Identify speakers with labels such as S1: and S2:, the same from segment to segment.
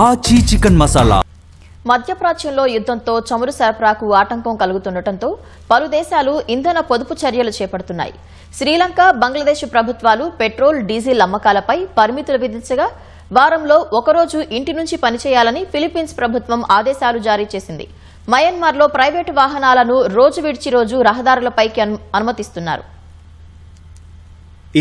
S1: ఆచి చికెన్ మసాలా.
S2: మధ్యప్రాచ్యంలో యుద్ధంతో చమురు సరఫరాకు ఆటంకం కలుగుతుండటంతో పలు దేశాలు ఇంధన పొదుపు చర్యలు చేపడుతున్నాయి. శ్రీలంక, బంగ్లాదేశ్ ప్రభుత్వాలు పెట్రోల్, డీజిల్ అమ్మకాలపై పరిమితులు విధించగా వారంలో ఒకరోజు ఇంటి నుంచి పనిచేయాలని ఫిలిప్పీన్స్ ప్రభుత్వం ఆదేశాలు జారీ చేసింది. మయన్మార్లో ప్రైవేటు వాహనాలను రోజు విడిచి రోజు రహదారులపైకి అనుమతిస్తున్నారు.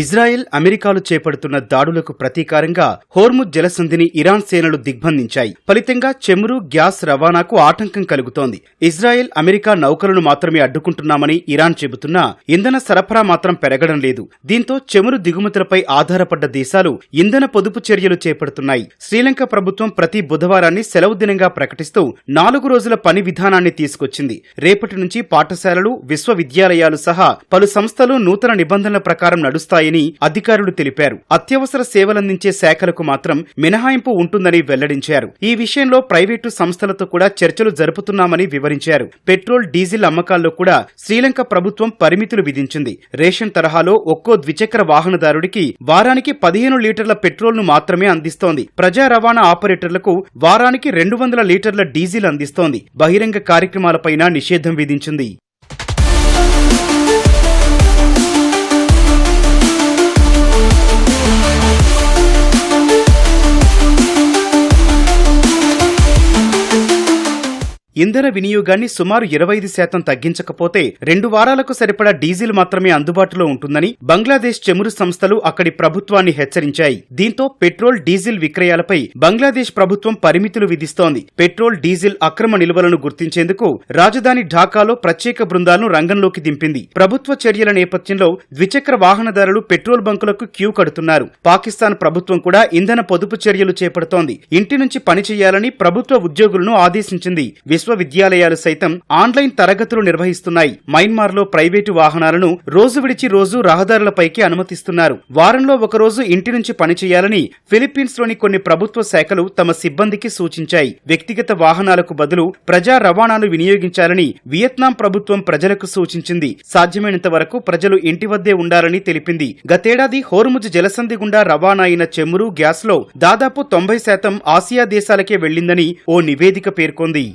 S3: ఇజ్రాయెల్, అమెరికాలు చేపడుతున్న దాడులకు ప్రతీకారంగా హోర్ముజ్ జలసంధిని ఇరాన్ సేనలు దిగ్బంధించాయి. ఫలితంగా చమురు, గ్యాస్ రవాణాకు ఆటంకం కలుగుతోంది. ఇజ్రాయెల్, అమెరికా నౌకలను మాత్రమే అడ్డుకుంటున్నామని ఇరాన్ చెబుతున్నా ఇంధన సరఫరా మాత్రం పెరగడం లేదు. దీంతో చమురు దిగుమతులపై ఆధారపడ్డ దేశాలు ఇంధన పొదుపు చర్యలు చేపడుతున్నాయి. శ్రీలంక ప్రభుత్వం ప్రతి బుధవారాన్ని సెలవు దినంగా ప్రకటిస్తూ 4 రోజుల పని విధానాన్ని తీసుకొచ్చింది. రేపటి నుంచి పాఠశాలలు, విశ్వవిద్యాలయాలు సహా పలు సంస్థలు నూతన నిబంధనల ప్రకారం నడుస్తాయి అధికారులు తెలిపారు. అత్యవసర సేవలందించే శాఖలకు మాత్రం మినహాయింపు ఉంటుందని వెల్లడించారు. ఈ విషయంలో ప్రైవేటు సంస్థలతో కూడా చర్చలు జరుపుతున్నామని వివరించారు. పెట్రోల్, డీజిల్ అమ్మకాల్లో కూడా శ్రీలంక ప్రభుత్వం పరిమితులు విధించింది. రేషన్ తరహాలో ఒక్కో ద్విచక్ర వాహనదారుడికి వారానికి 15 లీటర్ల పెట్రోల్ను మాత్రమే అందిస్తోంది. ప్రజా రవాణా ఆపరేటర్లకు వారానికి 200 లీటర్ల డీజిల్ అందిస్తోంది. బహిరంగ కార్యక్రమాలపైన నిషేధం విధించింది. ఇంధన వినియోగాన్ని సుమారు 25% తగ్గించకపోతే 2 వారాలకు సరిపడా డీజిల్ మాత్రమే అందుబాటులో ఉంటుందని బంగ్లాదేశ్ చమురు సంస్థలు అక్కడి ప్రభుత్వాన్ని హెచ్చరించాయి. దీంతో పెట్రోల్, డీజిల్ విక్రయాలపై బంగ్లాదేశ్ ప్రభుత్వం పరిమితులు విధిస్తోంది. పెట్రోల్, డీజిల్ అక్రమ నిల్వలను గుర్తించేందుకు రాజధాని ఢాకాలో ప్రత్యేక బృందాలను రంగంలోకి దింపింది. ప్రభుత్వ చర్యల నేపథ్యంలో ద్విచక్ర వాహనదారులు పెట్రోల్ బంకులకు క్యూ కడుతున్నారు. పాకిస్తాన్ ప్రభుత్వం కూడా ఇంధన పొదుపు చర్యలు చేపడుతోంది. ఇంటి నుంచి పని చేయాలని ప్రభుత్వ ఉద్యోగులను ఆదేశించింది. విశ్వవిద్యాలయాలు సైతం ఆన్లైన్ తరగతులు నిర్వహిస్తున్నాయి. మయన్మార్లో ప్రైవేటు వాహనాలను రోజు విడిచి రోజు రహదారులపైకి అనుమతిస్తున్నారు. వారంలో ఒకరోజు ఇంటి నుంచి పనిచేయాలని ఫిలిప్పీన్స్లోని కొన్ని ప్రభుత్వ శాఖలు తమ సిబ్బందికి సూచించాయి. వ్యక్తిగత వాహనాలకు బదులు ప్రజా రవాణాను వినియోగించాలని వియత్నాం ప్రభుత్వం ప్రజలకు సూచించింది. సాధ్యమైనంత వరకు ప్రజలు ఇంటి వద్దే ఉండాలని తెలిపింది. గతేడాది హోర్ముజ్ జలసంధి గుండా రవాణా అయిన చమురు, గ్యాస్లో దాదాపు 90% ఆసియా దేశాలకే వెళ్లిందని ఓ నివేదిక పేర్కొంది.